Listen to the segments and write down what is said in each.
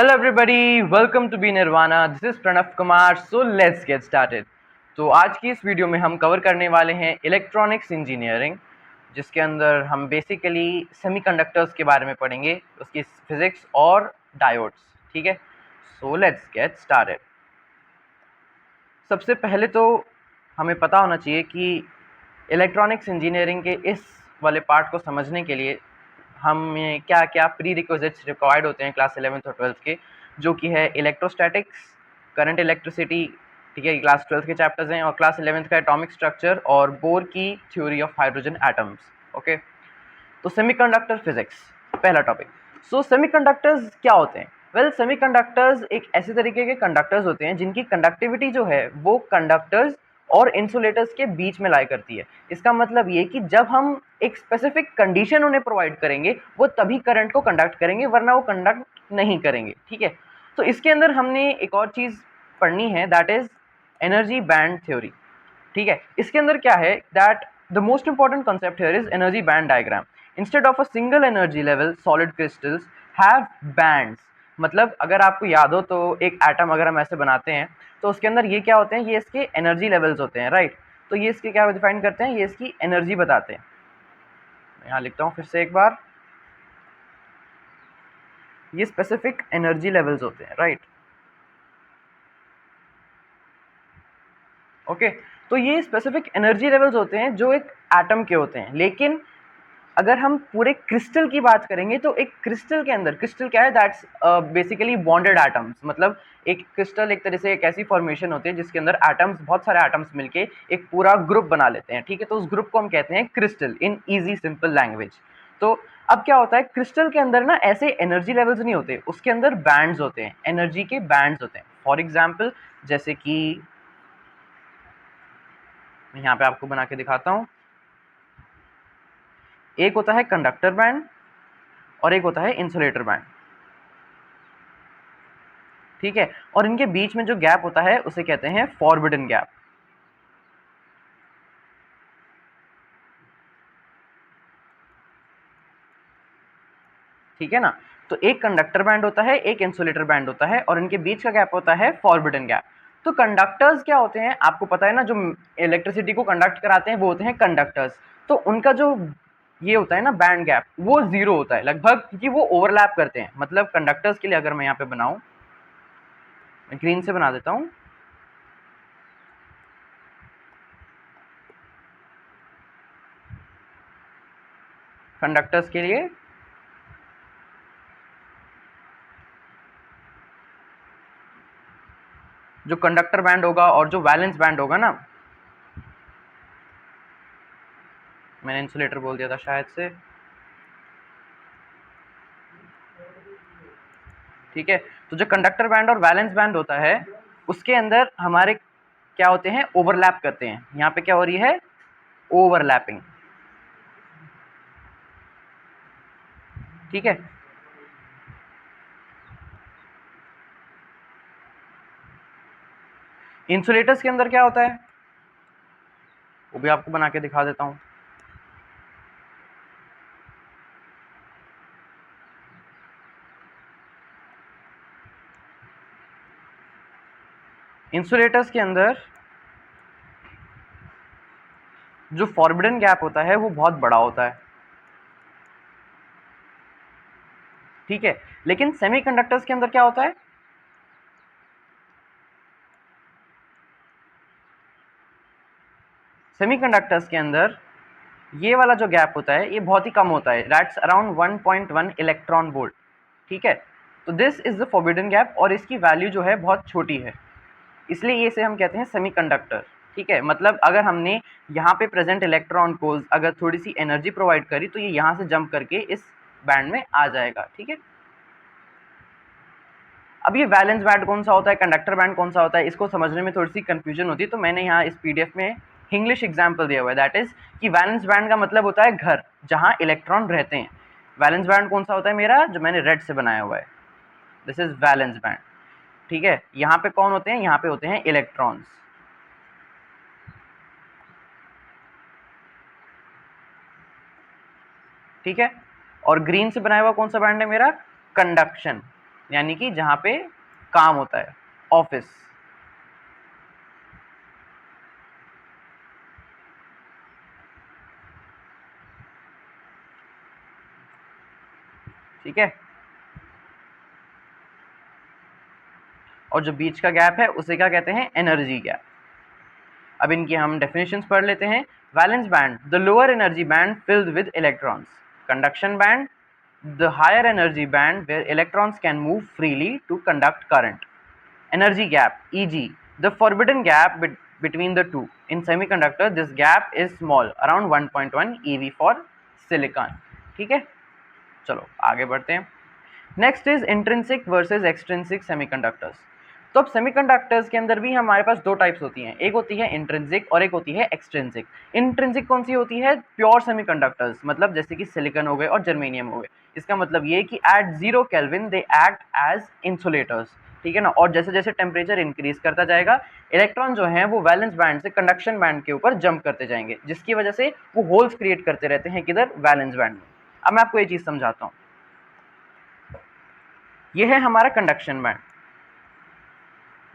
Hello everybody, welcome to Be Nirvana. This is Pranav Kumar. So let's get started. तो आज की इस video में हम कवर करने वाले हैं इलेक्ट्रॉनिक्स इंजीनियरिंग, जिसके अंदर हम बेसिकली सेमीकंडक्टर्स के बारे में पढ़ेंगे, उसकी फिजिक्स और डायोड्स. ठीक है, सो लेट्स गेट स्टार्टेड. सबसे पहले तो हमें पता होना चाहिए कि इलेक्ट्रॉनिक्स इंजीनियरिंग के इस वाले पार्ट को समझने के लिए हमें क्या क्या प्री रिक्विजिट्स रिक्वायर्ड होते हैं क्लास 11th और 12th के, जो कि है इलेक्ट्रोस्टैटिक्स, करंट इलेक्ट्रिसिटी. ठीक है, क्लास 12th के चैप्टर्स हैं, और क्लास 11th का एटॉमिक स्ट्रक्चर और बोर की theory of hydrogen atoms. Okay, तो सेमीकंडक्टर फिजिक्स पहला टॉपिक. सो सेमीकंडक्टर्स क्या होते हैं? वेल, सेमीकंडक्टर्स एक ऐसे तरीके के कंडक्टर्स होते हैं जिनकी कंडक्टिविटी जो है वो कंडक्टर्स और इंसुलेटर्स के बीच में लाई करती है. इसका मतलब ये कि जब हम एक स्पेसिफिक कंडीशन उन्हें प्रोवाइड करेंगे वो तभी करंट को कंडक्ट करेंगे, वरना वो कंडक्ट नहीं करेंगे. ठीक है, तो इसके अंदर हमने एक और चीज़ पढ़नी है, that is energy band theory. ठीक है, इसके अंदर क्या है, that the most important concept here is energy band diagram. Instead of a single energy level solid crystals have bands. मतलब अगर आपको याद हो तो एक एटम अगर हम ऐसे बनाते हैं तो उसके अंदर ये क्या होते हैं, ये इसके एनर्जी लेवल्स होते हैं, राइट. तो ये इसके क्या डिफाइन करते हैं, ये इसकी एनर्जी बताते हैं. यहाँ लिखता हूँ फिर से एक बार, ये स्पेसिफिक एनर्जी लेवल्स होते हैं, राइट. ओके, तो ये स्पेसिफिक एनर्जी लेवल्स होते हैं जो एक एटम के होते हैं. लेकिन अगर हम पूरे क्रिस्टल की बात करेंगे तो एक क्रिस्टल के अंदर, क्रिस्टल क्या है, दैट्स बेसिकली बॉन्डेड एटम्स. मतलब एक क्रिस्टल एक तरह से एक ऐसी फॉर्मेशन होती है जिसके अंदर एटम्स, बहुत सारे एटम्स मिलके एक पूरा ग्रुप बना लेते हैं. ठीक है, तो उस ग्रुप को हम कहते हैं crystal in easy simple language. तो अब क्या होता है, क्रिस्टल के अंदर ना ऐसे एनर्जी लेवल्स नहीं होते, उसके अंदर बैंड्स होते हैं, एनर्जी के बैंड्स होते हैं. फॉर एग्जाम्पल, जैसे कि मैं यहाँ पे आपको बना के दिखाता हूँ. एक होता है कंडक्टर बैंड और एक होता है इंसुलेटर बैंड. ठीक है, और इनके बीच में जो गैप होता है उसे कहते हैं फॉरबिडन गैप. ठीक है ना, तो एक कंडक्टर बैंड होता है, एक इंसुलेटर बैंड होता है, और इनके बीच का गैप होता है फॉरबिडन गैप. तो कंडक्टर्स क्या होते हैं, आपको पता है ना, जो इलेक्ट्रिसिटी को कंडक्ट कराते हैं वो होते हैं कंडक्टर्स. तो उनका जो ये होता है ना बैंड गैप, वो जीरो होता है लगभग, क्योंकि वो ओवरलैप करते हैं. मतलब कंडक्टर्स के लिए अगर मैं यहाँ पे बनाऊं, मैं ग्रीन से बना देता हूँ. कंडक्टर्स के लिए जो कंडक्टर बैंड होगा और जो वैलेंस बैंड होगा ना, मैंने इंसुलेटर बोल दिया था शायद से. ठीक है, तो जो कंडक्टर बैंड और वैलेंस बैंड होता है उसके अंदर हमारे क्या होते हैं, ओवरलैप करते हैं. यहाँ पे क्या हो रही है, ओवरलैपिंग. ठीक है, इंसुलेटर्स के अंदर क्या होता है वो भी आपको बना के दिखा देता हूँ. इंसुलेटर्स के अंदर जो फॉरबिडन गैप होता है वो बहुत बड़ा होता है. ठीक है, लेकिन सेमीकंडक्टर्स के अंदर क्या होता है, सेमीकंडक्टर्स के अंदर ये वाला जो गैप होता है ये बहुत ही कम होता है, दैट्स अराउंड 1.1 इलेक्ट्रॉन वोल्ट. ठीक है, तो this is the forbidden gap, और इसकी वैल्यू जो है बहुत छोटी है, इसलिए ये से हम कहते हैं सेमीकंडक्टर. ठीक है, मतलब अगर हमने यहाँ पे प्रेजेंट इलेक्ट्रॉन को अगर थोड़ी सी एनर्जी प्रोवाइड करी तो ये यहाँ से जंप करके इस बैंड में आ जाएगा. ठीक है, अब ये वैलेंस बैंड कौन सा होता है, कंडक्टर बैंड कौन सा होता है, इसको समझने में थोड़ी सी कंफ्यूजन होती है. तो मैंने यहाँ इस पीडीएफ में इंग्लिश एग्जाम्पल दिया हुआ है, दैट इज कि वैलेंस बैंड का मतलब होता है घर जहाँ इलेक्ट्रॉन रहते हैं. वैलेंस बैंड कौन सा होता है मेरा, जो मैंने रेड से बनाया हुआ है, दिस इज वैलेंस बैंड. ठीक है, यहाँ पे कौन होते हैं, यहाँ पे होते हैं इलेक्ट्रॉन्स. ठीक है, और ग्रीन से बनाया हुआ कौन सा बैंड है मेरा, कंडक्शन. यानी कि जहाँ पे काम होता है, ऑफिस। ठीक है, और जो बीच का गैप है उसे क्या कहते हैं, एनर्जी गैप। अब इनकी हम डेफिनेशंस पढ़ लेते हैं। Valence band, the lower energy band filled with electrons. Conduction band, the higher energy band where electrons can move freely to conduct current. Energy gap, e.g., the forbidden gap between the two. In semiconductor, this gap is small, around 1.1 eV for silicon. ठीक है, चलो आगे बढ़ते हैं। Next is intrinsic versus extrinsic semiconductors. तो अब semiconductors के अंदर भी हमारे पास दो टाइप्स होती हैं, एक होती है इंट्रिंसिक और एक होती है एक्सट्रिंसिक। इंट्रिंसिक कौन सी होती है, प्योर सेमीकंडक्टर्स, मतलब जैसे कि सिलिकॉन हो गए और जर्मेनियम हो गए। इसका मतलब ये कि at 0 kelvin they act as insulators. ठीक है ना, और जैसे जैसे टेम्परेचर इंक्रीज करता जाएगा, इलेक्ट्रॉन जो हैं वो वैलेंस बैंड से कंडक्शन बैंड के ऊपर जंप करते जाएंगे, जिसकी वजह से वो होल्स क्रिएट करते रहते हैं किधर, वैलेंस बैंड में। अब मैं आपको ये चीज़ समझाता हूँ। ये है हमारा कंडक्शन बैंड,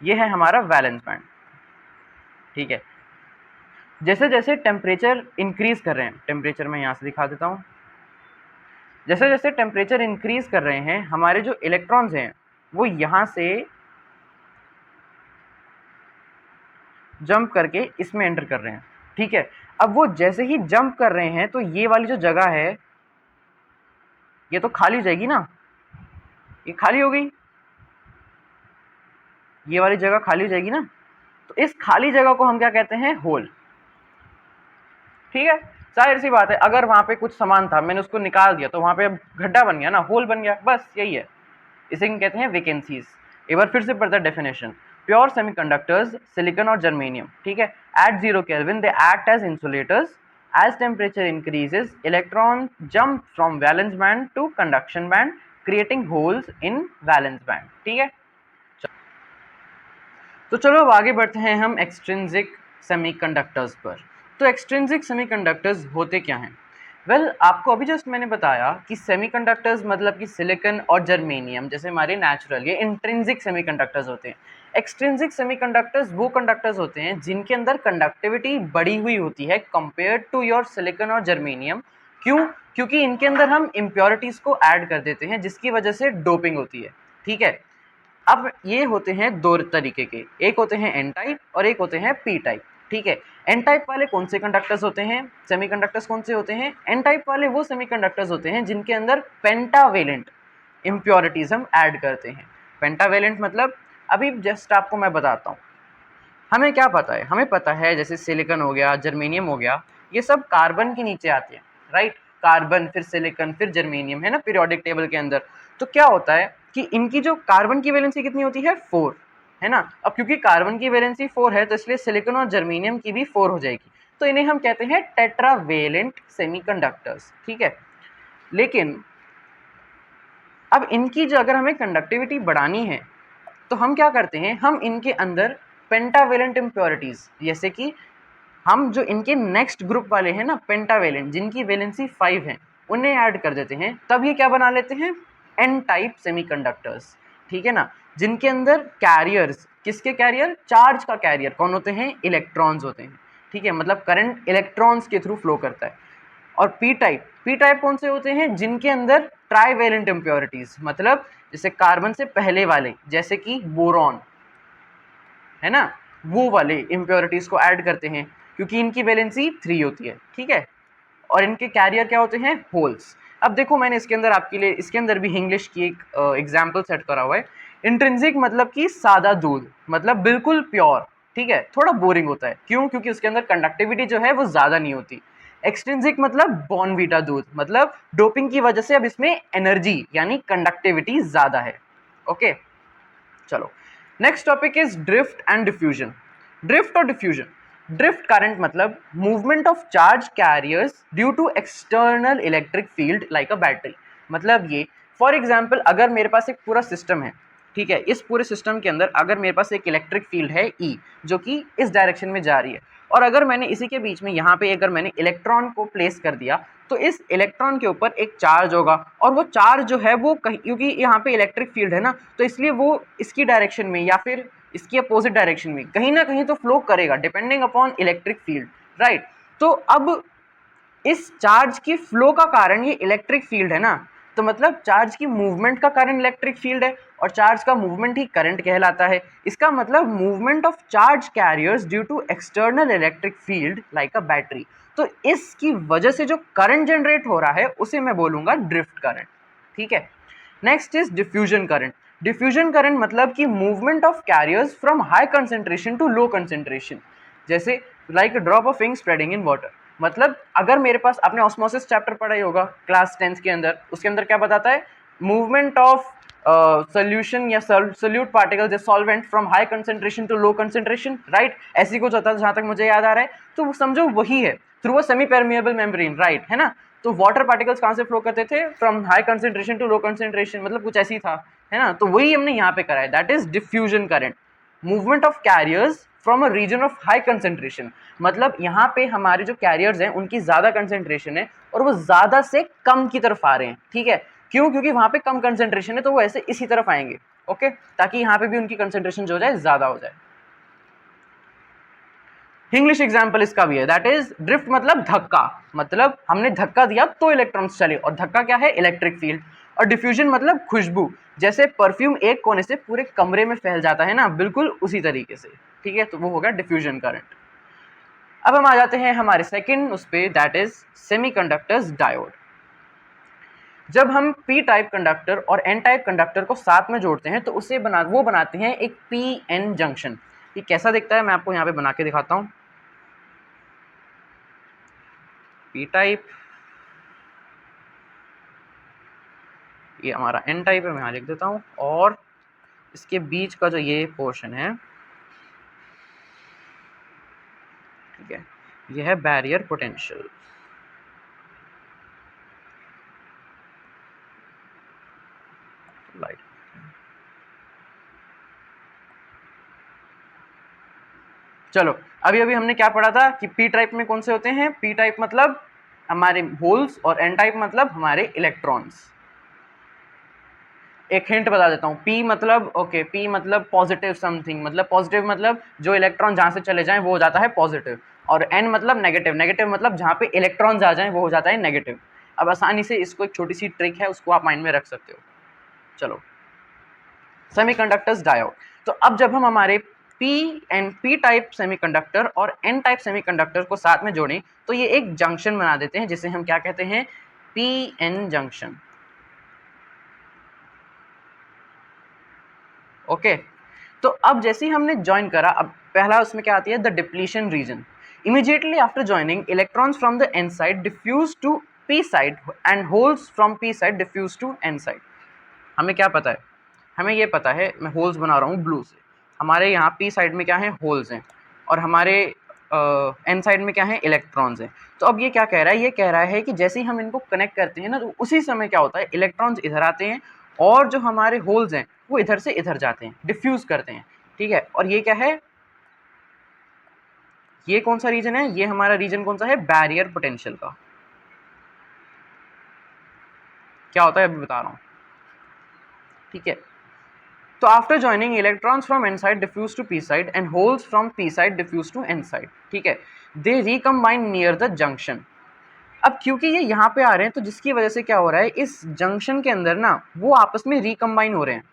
ये है हमारा वैलेंस बैंड। ठीक है, जैसे जैसे टेम्परेचर इंक्रीज कर रहे हैं, टेम्परेचर मैं यहाँ से दिखा देता हूँ, जैसे जैसे टेम्परेचर इंक्रीज कर रहे हैं, हमारे जो इलेक्ट्रॉन्स हैं वो यहाँ से जंप करके इसमें एंटर कर रहे हैं। ठीक है, अब वो जैसे ही जंप कर रहे हैं तो ये वाली जो जगह है ये तो खाली हो जाएगी ना, ये खाली हो गई, ये वाली जगह खाली हो जाएगी ना। तो इस खाली जगह को हम क्या कहते हैं, होल। ठीक है, जाहिर सी बात है, अगर वहां पे कुछ सामान था, मैंने उसको निकाल दिया, तो वहां पे अब गड्ढा बन गया ना, होल बन गया, बस यही है। इसे कहते हैं वैकेंसीज। एक बार फिर से पढ़ते हैं डेफिनेशन। प्योर सेमीकंडक्टर्स, सिलिकॉन और जर्मेनियम, ठीक है, at 0 kelvin they act as insulators. As temperature increases, electron jump from valence band to conduction band, creating holes in valence band. ठीक है, तो चलो अब आगे बढ़ते हैं हम एक्सट्रिंसिक सेमीकंडक्टर्स पर। तो एक्सट्रिंसिक सेमीकंडक्टर्स होते क्या हैं? वेल, आपको अभी जस्ट मैंने बताया कि सेमीकंडक्टर्स मतलब कि सिलिकॉन और जर्मेनियम जैसे हमारे नेचुरल, ये इंट्रिंसिक सेमीकंडक्टर्स होते हैं। एक्सट्रिंसिक सेमीकंडक्टर्स वो कंडक्टर्स होते हैं जिनके अंदर कंडक्टिविटी बढ़ी हुई होती है कंपेयर्ड टू योर सिलिकॉन और जर्मेनियम। क्यों? क्योंकि इनके अंदर हम इम्प्योरिटीज़ को ऐड कर देते हैं, जिसकी वजह से डोपिंग होती है। ठीक है, अब ये होते हैं दो तरीके के, एक होते हैं एन टाइप और एक होते हैं पी टाइप। ठीक है, एन टाइप वाले कौन से कंडक्टर्स होते हैं, सेमीकंडक्टर्स कौन से होते हैं? एन टाइप वाले वो सेमीकंडक्टर्स होते हैं जिनके अंदर पेंटावेलेंट इम्प्योरिटीज हम ऐड करते हैं। पेंटावेलेंट मतलब, अभी जस्ट आपको मैं बताता हूँ। हमें क्या पता है, हमें पता है जैसे सिलिकॉन हो गया, जर्मेनियम हो गया, ये सब कार्बन के नीचे आते हैं, राइट। कार्बन, फिर सिलिकॉन, फिर जर्मेनियम, है ना, पीरियोडिक टेबल के अंदर। तो क्या होता है कि इनकी जो कार्बन की वैलेंसी कितनी होती है, 4, है ना। अब क्योंकि कार्बन की वैलेंसी 4 है, तो इसलिए सिलिकॉन और जर्मेनियम की भी 4 हो जाएगी। तो इन्हें हम कहते हैं टेट्रावेलेंट सेमीकंडक्टर्स। ठीक है, लेकिन अब इनकी जो, अगर हमें कंडक्टिविटी बढ़ानी है तो हम क्या करते हैं, हम इनके अंदर पेंटावेलेंट इम्प्योरिटीज, जैसे कि हम जो इनके नेक्स्ट ग्रुप वाले हैं ना पेंटावेलेंट, जिनकी वैलेंसी 5 है, उन्हें ऐड कर देते हैं। तब ये क्या बना लेते हैं, एन टाइप सेमीकंडक्टर्स। ठीक है ना, जिनके अंदर कैरियर्स, किसके कैरियर, चार्ज का कैरियर कौन होते हैं, इलेक्ट्रॉन्स होते हैं। ठीक है, मतलब करंट इलेक्ट्रॉन्स के थ्रू फ्लो करता है। और पी टाइप कौन से होते हैं, जिनके अंदर ट्राईवेलेंट इम्प्योरिटीज, मतलब जैसे कार्बन से पहले वाले, जैसे कि बोरॉन, है ना, वो वाले इम्प्योरिटीज को ऐड करते हैं, क्योंकि इनकी वैलेंसी 3 होती है। ठीक है, और इनके कैरियर क्या होते हैं, होल्स। अब देखो, मैंने इसके अंदर आपके लिए, इसके अंदर भी इंग्लिश की एक एग्जाम्पल सेट करा हुआ है। इंट्रिंसिक मतलब कि सादा दूध, मतलब बिल्कुल प्योर। ठीक है, थोड़ा बोरिंग होता है, क्यों? क्योंकि उसके अंदर कंडक्टिविटी जो है वो ज़्यादा नहीं होती। एक्सट्रिंसिक मतलब बॉर्नवीटा दूध, मतलब डोपिंग की वजह से अब इसमें एनर्जी यानी कंडक्टिविटी ज़्यादा है। ओके, चलो next topic is drift and diffusion. Drift और डिफ्यूजन, ड्रिफ्ट करंट मतलब movement of charge carriers due to external electric field like a battery. मतलब ये, फॉर एग्जांपल, अगर मेरे पास एक पूरा सिस्टम है, ठीक है, इस पूरे सिस्टम के अंदर अगर मेरे पास एक इलेक्ट्रिक फील्ड है ई, जो कि इस डायरेक्शन में जा रही है, और अगर मैंने इसी के बीच में यहाँ पे अगर मैंने इलेक्ट्रॉन को प्लेस कर दिया तो इस इलेक्ट्रॉन के ऊपर एक चार्ज होगा, और वो चार्ज जो है वो कहीं, क्योंकि यहाँ पे इलेक्ट्रिक फील्ड है ना, तो इसलिए वो इसकी डायरेक्शन में या फिर इसकी अपोजिट डायरेक्शन में कहीं ना कहीं तो फ्लो करेगा depending upon electric field, right. तो अब इस चार्ज की फ्लो का कारण ये इलेक्ट्रिक फील्ड है ना, तो मतलब चार्ज की मूवमेंट का कारण इलेक्ट्रिक फील्ड है, और चार्ज का मूवमेंट ही करंट कहलाता है। इसका मतलब movement of charge carriers due to external electric field like a battery. तो इसकी वजह से जो करंट जनरेट हो रहा है उसे मैं बोलूँगा ड्रिफ्ट करंट, ठीक है। Next is diffusion current. Diffusion current मतलब कि movement of carriers from high concentration to low concentration, जैसे like a drop of ink spreading in water. मतलब अगर मेरे पास, आपने ऑस्मोसिस चैप्टर पढ़ा ही होगा क्लास 10 के अंदर, उसके अंदर क्या बताता है, मूवमेंट ऑफ सोल्यूशन या सोल्यूट पार्टिकल्स या solvent from high concentration to low concentration, right. ऐसी कुछ होता है जहाँ तक मुझे याद आ रहा है, तो समझो वही है through a semi permeable membrane, right, है ना। तो वाटर पार्टिकल्स कहाँ से फ्लो करते थे, from high concentration to low concentration, मतलब कुछ ऐसी था, है ना। तो वही हमने यहाँ पे करा है, that is diffusion current, movement of carriers from a region of high concentration. मतलब यहाँ पे हमारे जो कैरियर्स हैं उनकी ज़्यादा कंसेंट्रेशन है और वो ज़्यादा से कम की तरफ आ रहे हैं, ठीक है। क्यों? क्योंकि वहाँ पे कम कंसेंट्रेशन है तो वो ऐसे इसी तरफ आएंगे, ओके, ताकि यहाँ पे भी उनकी कंसेंट्रेशन जो हो जाए ज़्यादा हो जाए। इंग्लिश एग्जाम्पल इसका भी है, दैट इज ड्रिफ्ट मतलब धक्का, मतलब हमने धक्का दिया तो इलेक्ट्रॉन्स चले, और धक्का क्या है, इलेक्ट्रिक फील्ड। और डिफ्यूजन मतलब खुशबू, जैसे परफ्यूम एक कोने से पूरे कमरे में फैल जाता है ना, बिल्कुल उसी तरीके से, ठीक है। तो वो हो गया डिफ्यूजन करंट। अब हम आ जाते हैं हमारे सेकंड उस पे, दैट इज सेमीकंडक्टर्स डायोड। जब हम पी टाइप कंडक्टर और एन टाइप कंडक्टर को साथ में जोड़ते हैं तो उसे वो बनाते हैं एक पी एन जंक्शन। ये कैसा दिखता है मैं आपको यहाँ पे बना के दिखाता हूँ। पी टाइप, ये हमारा एन टाइप है, मैं यहाँ लिख देता हूँ, और इसके बीच का जो ये पोर्शन है, ठीक है, ये है बैरियर पोटेंशियल। लाइट, चलो अभी अभी हमने क्या पढ़ा था कि पी टाइप में कौन से होते हैं, पी टाइप मतलब हमारे होल्स और एन टाइप मतलब हमारे इलेक्ट्रॉन्स। एक हिंट बता देता हूँ, पी मतलब ओके, पी मतलब पॉजिटिव समथिंग, मतलब पॉजिटिव मतलब जो इलेक्ट्रॉन जहाँ से चले जाएं वो हो जाता है पॉजिटिव, और एन मतलब नेगेटिव, नेगेटिव मतलब जहाँ पे इलेक्ट्रॉन्स आ जाएं वो हो जाता है नेगेटिव। अब आसानी से इसको एक छोटी सी ट्रिक है, उसको आप माइंड में रख सकते हो। चलो, सेमीकंडक्टर्स डायोड। तो अब जब हम हमारे पी टाइप सेमीकंडक्टर और एन टाइप सेमीकंडक्टर को साथ में जोड़ें तो ये एक जंक्शन बना देते हैं जिसे हम क्या कहते हैं, पी एन जंक्शन, ओके। तो अब जैसे ही हमने ज्वाइन करा, अब पहला उसमें क्या आती है, the depletion region. Immediately after joining electrons from the N side diffuse to P side and holes from P side diffuse to N side. हमें क्या पता है, हमें ये पता है, मैं होल्स बना रहा हूँ ब्लू से, हमारे यहाँ पी साइड में क्या है, होल्स हैं, और हमारे एन साइड में क्या है, इलेक्ट्रॉन्स हैं। तो अब ये क्या कह रहा है, ये कह रहा है कि जैसे ही हम इनको कनेक्ट करते हैं ना तो उसी समय क्या होता है, इलेक्ट्रॉन्स इधर आते हैं और जो हमारे होल्स हैं वो इधर से इधर जाते हैं, डिफ्यूज करते हैं, ठीक है। और ये क्या है, ये कौन सा रीजन है, ये हमारा रीजन कौन सा है, बैरियर पोटेंशियल का। क्या होता है अभी बता रहा हूँ, ठीक है। तो after joining electrons from N side diffuse to P side and holes from P side diffuse to N side, ठीक है, they recombine near the junction. अब क्योंकि ये यहाँ पे आ रहे हैं तो जिसकी वजह से क्या हो रहा है, इस जंक्शन के अंदर ना वो आपस में रिकम्बाइन हो रहे हैं,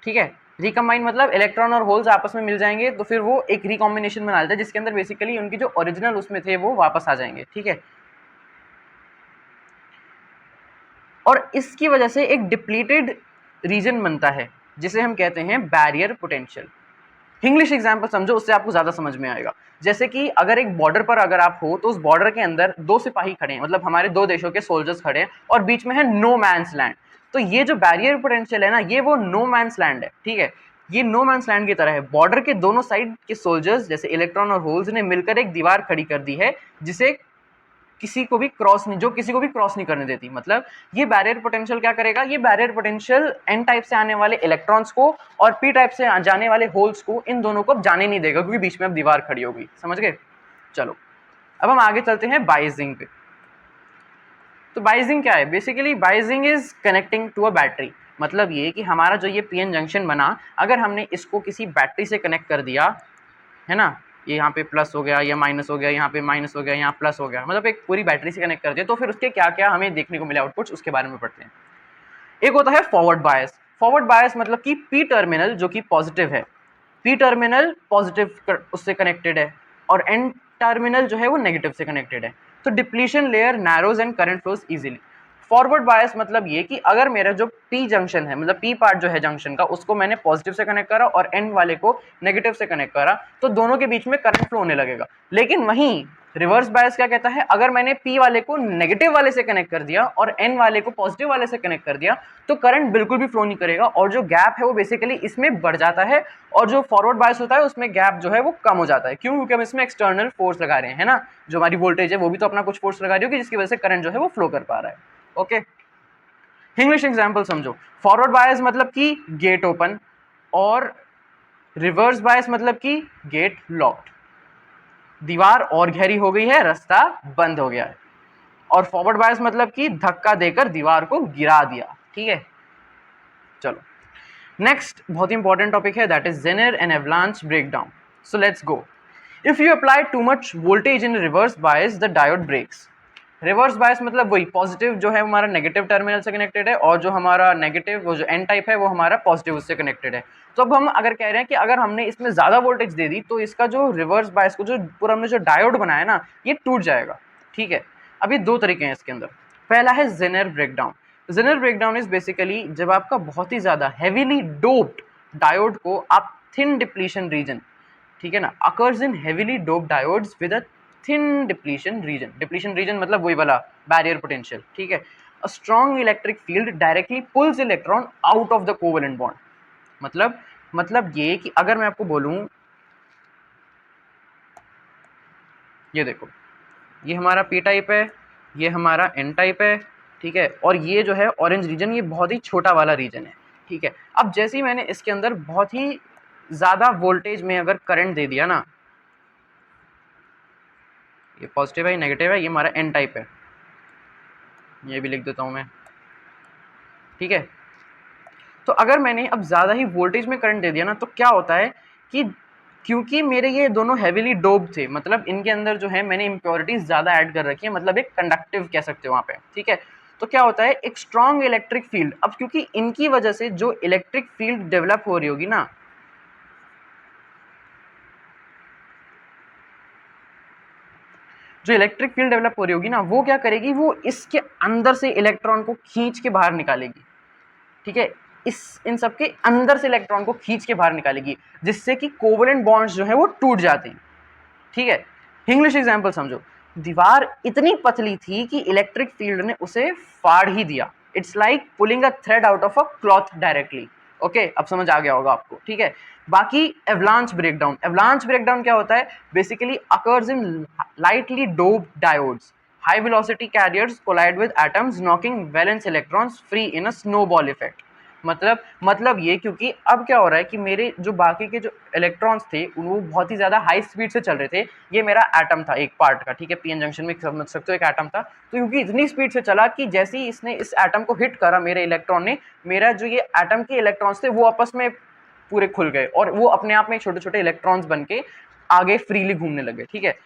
ठीक है। रिकम्बाइन मतलब इलेक्ट्रॉन और होल्स आपस में मिल जाएंगे तो फिर वो एक रिकॉम्बिनेशन बना देता है जिसके अंदर बेसिकली उनकी जो ओरिजिनल उसमें थे वो वापस आ जाएंगे, ठीक है। और इसकी वजह से एक डिप्लीटेड रीजन बनता है जिसे हम कहते हैं बैरियर पोटेंशियल। इंग्लिश एग्जाम्पल समझो, उससे आपको ज़्यादा समझ में आएगा। जैसे कि अगर एक बॉर्डर पर अगर आप हो तो उस बॉर्डर के अंदर दो सिपाही खड़े हैं, मतलब हमारे दो देशों के सोल्जर्स खड़े हैं और बीच में है नो मैंस लैंड। तो ये जो बैरियर पोटेंशियल है ना, ये वो नो मैंस लैंड है, ठीक है। ये नो मैंस लैंड की तरह है, बॉर्डर के दोनों साइड के सोल्जर्स जैसे इलेक्ट्रॉन और होल्स ने मिलकर एक दीवार खड़ी कर दी है जिसे किसी को भी क्रॉस नहीं करने देती। मतलब ये बैरियर पोटेंशियल क्या करेगा, ये बैरियर पोटेंशियल एन टाइप से आने वाले इलेक्ट्रॉन्स को और पी टाइप से जाने वाले होल्स को, इन दोनों को अब जाने नहीं देगा, क्योंकि बीच में अब दीवार खड़ी होगी। समझ गए? चलो अब हम आगे चलते हैं बाइजिंग पे। तो बाइजिंग क्या है? Basically biasing is connecting to a battery. मतलब ये कि हमारा जो ये पीएन जंक्शन बना, अगर हमने इसको किसी बैटरी से कनेक्ट कर दिया है ना, ये यहाँ पे प्लस हो गया, या माइनस हो गया, यहाँ पे माइनस हो गया, यहाँ प्लस हो गया, मतलब एक पूरी बैटरी से कनेक्ट कर दिया, तो फिर उसके क्या क्या हमें देखने को मिले आउटपुट्स, उसके बारे में पढ़ते हैं। एक होता है फॉरवर्ड बायस। फॉरवर्ड बायस मतलब कि पी टर्मिनल जो कि पॉजिटिव है, पी टर्मिनल पॉजिटिव उससे कनेक्टेड है और एन टर्मिनल जो है वो नेगेटिव से कनेक्टेड है। तो depletion layer narrows and current flows easily. Forward bias मतलब ये कि अगर मेरा जो पी जंक्शन है, मतलब पी पार्ट जो है जंक्शन का, उसको मैंने पॉजिटिव से कनेक्ट करा और एन वाले को नेगेटिव से कनेक्ट करा, तो दोनों के बीच में करंट फ्लो होने लगेगा। लेकिन वहीं रिवर्स बायस क्या कहता है, अगर मैंने पी वाले को नेगेटिव वाले से कनेक्ट कर दिया और एन वाले को पॉजिटिव वाले से कनेक्ट कर दिया, तो करंट बिल्कुल भी फ्लो नहीं करेगा और जो गैप है वो बेसिकली इसमें बढ़ जाता है, और जो फॉरवर्ड बायस होता है उसमें गैप जो है वो कम हो जाता है। क्यों? क्योंकि हम इसमें एक्सटर्नल फोर्स लगा रहे हैं, है ना, जो हमारी वोल्टेज है वो भी तो अपना कुछ फोर्स लगा रही होगी, जिसकी वजह से करंट जो है वो फ्लो कर पा रहा है। ओके, इंग्लिश एग्जाम्पल समझो। फॉरवर्ड बायस मतलब कि गेट ओपन, और रिवर्स बायस मतलब कि गेट लॉक्ड। दीवार और गहरी हो गई है, रास्ता बंद हो गया है। और फॉरवर्ड बायस मतलब कि धक्का देकर दीवार को गिरा दिया। ठीक है, चलो नेक्स्ट बहुत ही इंपॉर्टेंट टॉपिक है, that is zener and avalanche breakdown. So let's go. If you apply too much voltage in reverse bias the diode breaks. Reverse bias मतलब वही पॉजिटिव जो है हमारा नेगेटिव टर्मिनल से कनेक्टेड है, और जो हमारा नेगेटिव वो जो एन टाइप है वो हमारा पॉजिटिव उससे कनेक्टेड है। तो अब हम अगर कह रहे हैं कि अगर हमने इसमें ज़्यादा वोल्टेज दे दी, तो इसका जो रिवर्स बायस को जो पूरा हमने जो डायोड बनाया ना, ये टूट जाएगा। ठीक है, अभी दो तरीके हैं इसके अंदर। पहला है Zener breakdown. Zener breakdown is basically जब आपका बहुत ही ज़्यादा हेवीली डोप्ड डायोड को आप थिन डिप्लीशन रीजन, ठीक है ना, occurs in heavily doped diodes with a thin depletion region. Depletion region मतलब वही वाला बैरियर पोटेंशियल। ठीक है, a strong electric field directly pulls electron out of the covalent bond. मतलब ये कि अगर मैं आपको बोलूं, ये देखो, ये हमारा पी टाइप है, ये हमारा एन टाइप है। ठीक है, और ये जो है ऑरेंज रीजन, ये बहुत ही छोटा वाला रीजन है। ठीक है, अब जैसे ही मैंने इसके अंदर बहुत ही ज़्यादा वोल्टेज में अगर करंट दे दिया ना, ये पॉजिटिव है, ये नेगेटिव है, ये हमारा एन टाइप है, ये भी लिख देता हूँ मैं। ठीक है, तो अगर मैंने अब ज़्यादा ही वोल्टेज में करंट दे दिया ना, तो क्या होता है कि क्योंकि मेरे ये दोनों हेवीली डोप थे, मतलब इनके अंदर जो है मैंने इम्प्योरिटीज ज़्यादा ऐड कर रखी है, मतलब एक कंडक्टिव कह सकते हो वहाँ पे। ठीक है, तो क्या होता है, एक स्ट्रॉन्ग इलेक्ट्रिक फील्ड, अब क्योंकि इनकी वजह से जो इलेक्ट्रिक फील्ड डेवलप हो रही होगी ना, जो इलेक्ट्रिक फील्ड डेवलप हो रही होगी ना, वो क्या करेगी, वो इसके अंदर से इलेक्ट्रॉन को खींच के बाहर निकालेगी। ठीक है, इन सब के अंदर से इलेक्ट्रॉन को खींच के बाहर निकालेगी, जिससे कि कोवेलेंट बॉन्ड्स जो है वो टूट जाते हैं। ठीक है, इंग्लिश एग्जांपल समझो। दीवार इतनी पतली थी कि इलेक्ट्रिक फील्ड ने उसे फाड़ ही दिया। It's like pulling a thread out of a cloth directly. Okay, अब समझ आ गया होगा आपको। ठीक है, बाकी एवलांच ब्रेकडाउन। एवलांच ब्रेकडाउन क्या होता है, basically occurs in lightly doped diodes. High velocity carriers collide with atoms, knocking valence electrons free in a snowball effect. मतलब ये, क्योंकि अब क्या हो रहा है कि मेरे जो बाकी के जो इलेक्ट्रॉन्स थे वो बहुत ही ज़्यादा हाई स्पीड से चल रहे थे। ये मेरा एटम था एक पार्ट का, ठीक है, पीएन जंक्शन में समझ सकते हो एक एटम था। तो क्योंकि इतनी स्पीड से चला कि जैसे ही इसने इस एटम को हिट करा मेरे इलेक्ट्रॉन ने, मेरा जो ये एटम के इलेक्ट्रॉन्स थे वो आपस में पूरे खुल गए और वो अपने आप में छोटे छोटे इलेक्ट्रॉन्स बन के आगे फ्रीली घूमने लगे। ठीक है,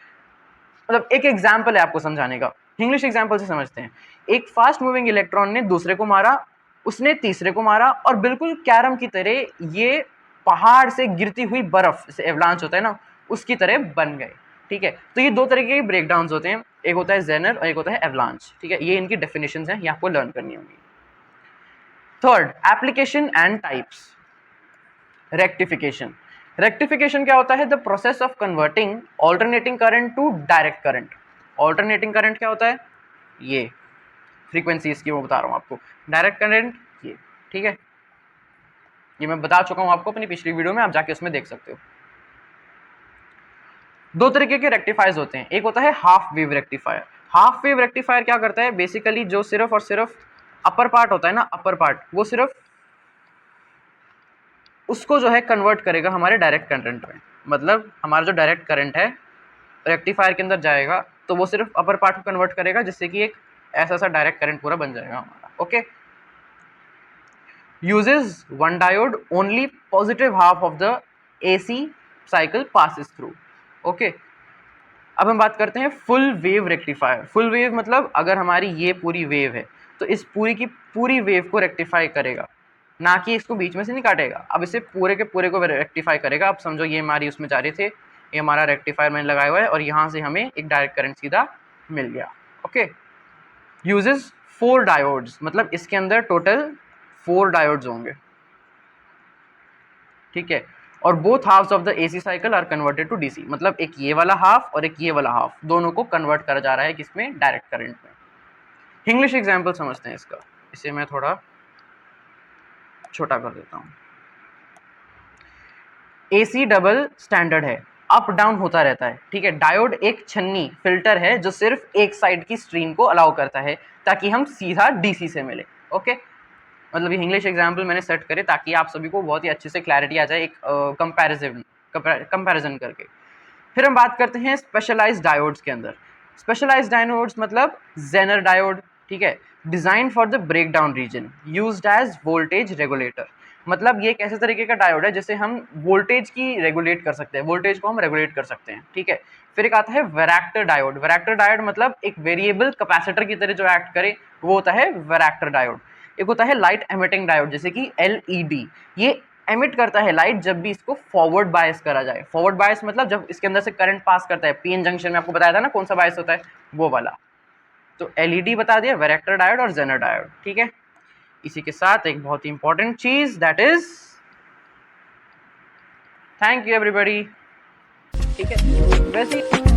मतलब एक एग्जाम्पल है आपको समझाने का, इंग्लिश एग्जाम्पल से समझते हैं। एक फास्ट मूविंग इलेक्ट्रॉन ने दूसरे को मारा, उसने तीसरे को मारा, और बिल्कुल कैरम की तरह ये पहाड़ से गिरती हुई बर्फ, जैसे एवलांच होता है ना, उसकी तरह बन गए। ठीक है, तो ये दो तरीके के ब्रेकडाउन होते हैं, एक होता है जेनर और एक होता है एवलांच। ठीक है, ये इनकी डेफिनेशंस हैं, ये आपको लर्न करनी होंगी। Third, application and types. Rectification. Rectification क्या होता है, the process of converting alternating current to direct current. Alternating current क्या होता है, ये फ्रीक्वेंसी इसकी वो बता रहा हूँ आपको। डायरेक्ट करंट ये, ठीक है, ये मैं बता चुका हूँ आपको अपनी पिछली वीडियो में, आप जाके उसमें देख सकते हो। दो तरीके के रेक्टिफायर्स होते हैं, एक होता है half wave rectifier. Half wave rectifier क्या करता है, बेसिकली जो सिर्फ और सिर्फ अपर पार्ट होता है ना, अपर पार्ट, वो सिर्फ उसको जो है कन्वर्ट करेगा हमारे डायरेक्ट करंट में। मतलब हमारा जो डायरेक्ट करंट है रेक्टिफायर के अंदर जाएगा तो वो सिर्फ अपर पार्ट को कन्वर्ट करेगा, जिससे कि एक ऐसा सा डायरेक्ट करंट पूरा बन जाएगा हमारा। Okay, uses one diode, only positive half of the AC cycle passes through. Okay, अब हम बात करते हैं full wave rectifier. Full wave मतलब अगर हमारी ये पूरी वेव है तो इस पूरी की पूरी वेव को रेक्टिफाई करेगा, ना कि इसको बीच में से नहीं काटेगा। अब इसे पूरे के पूरे को रेक्टिफाई करेगा। अब समझो ये हमारी उसमें जा रहे थे, ये हमारा रेक्टिफायर मैंने लगाया हुआ है और यहाँ से हमें एक डायरेक्ट करंट सीधा मिल गया। ओके, यूजेस 4 डायोड्स, मतलब इसके अंदर टोटल 4 डायोड्स होंगे, ठीक है। और both halves of the AC cycle are converted to DC, मतलब एक ये वाला हाफ और एक ये वाला हाफ, दोनों को कन्वर्ट करा जा रहा है किसमें, डायरेक्ट करंट में। इंग्लिश एग्जाम्पल समझते हैं इसका, इसे मैं थोड़ा छोटा कर देता हूँ। एसी डबल स्टैंडर्ड है, अप डाउन होता रहता है, ठीक है। डायोड एक छन्नी फिल्टर है जो सिर्फ एक साइड की स्ट्रीम को अलाउ करता है ताकि हम सीधा डीसी से मिले। ओके, मतलब ये इंग्लिश एग्जाम्पल मैंने सेट करे ताकि आप सभी को बहुत ही अच्छे से क्लैरिटी आ जाए एक कंपैरिजन करके। फिर हम बात करते हैं स्पेशलाइज्ड डायोड्स के अंदर। स्पेशलाइज्ड डायोड्स मतलब जेनर डायोड, ठीक है, design for the breakdown region, used as voltage regulator. मतलब ये एक ऐसे तरीके का डायोड है जिसे हम वोल्टेज की रेगुलेट कर सकते हैं, वोल्टेज को हम रेगुलेट कर सकते हैं, ठीक है। फिर एक आता है वैरेक्टर डायोड। वैरेक्टर डायोड मतलब एक वेरिएबल कैपेसिटर की तरह जो एक्ट करे वो होता है वैरेक्टर डायोड। एक होता है लाइट एमिटिंग डायोड, जैसे कि एलईडी, ये एमिट करता है लाइट जब भी इसको फॉरवर्ड बायस करा जाए। फॉरवर्ड बायस मतलब जब इसके अंदर से करंट पास करता है, पीएन जंक्शन में आपको बताया था ना कौन सा बायस होता है, वो वाला। तो एलईडी बता दिया, वैरेक्टर डायोड और जेनर डायोड, ठीक है। इसी के साथ एक बहुत ही इंपॉर्टेंट चीज, that is thank you everybody, ठीक है। वैसे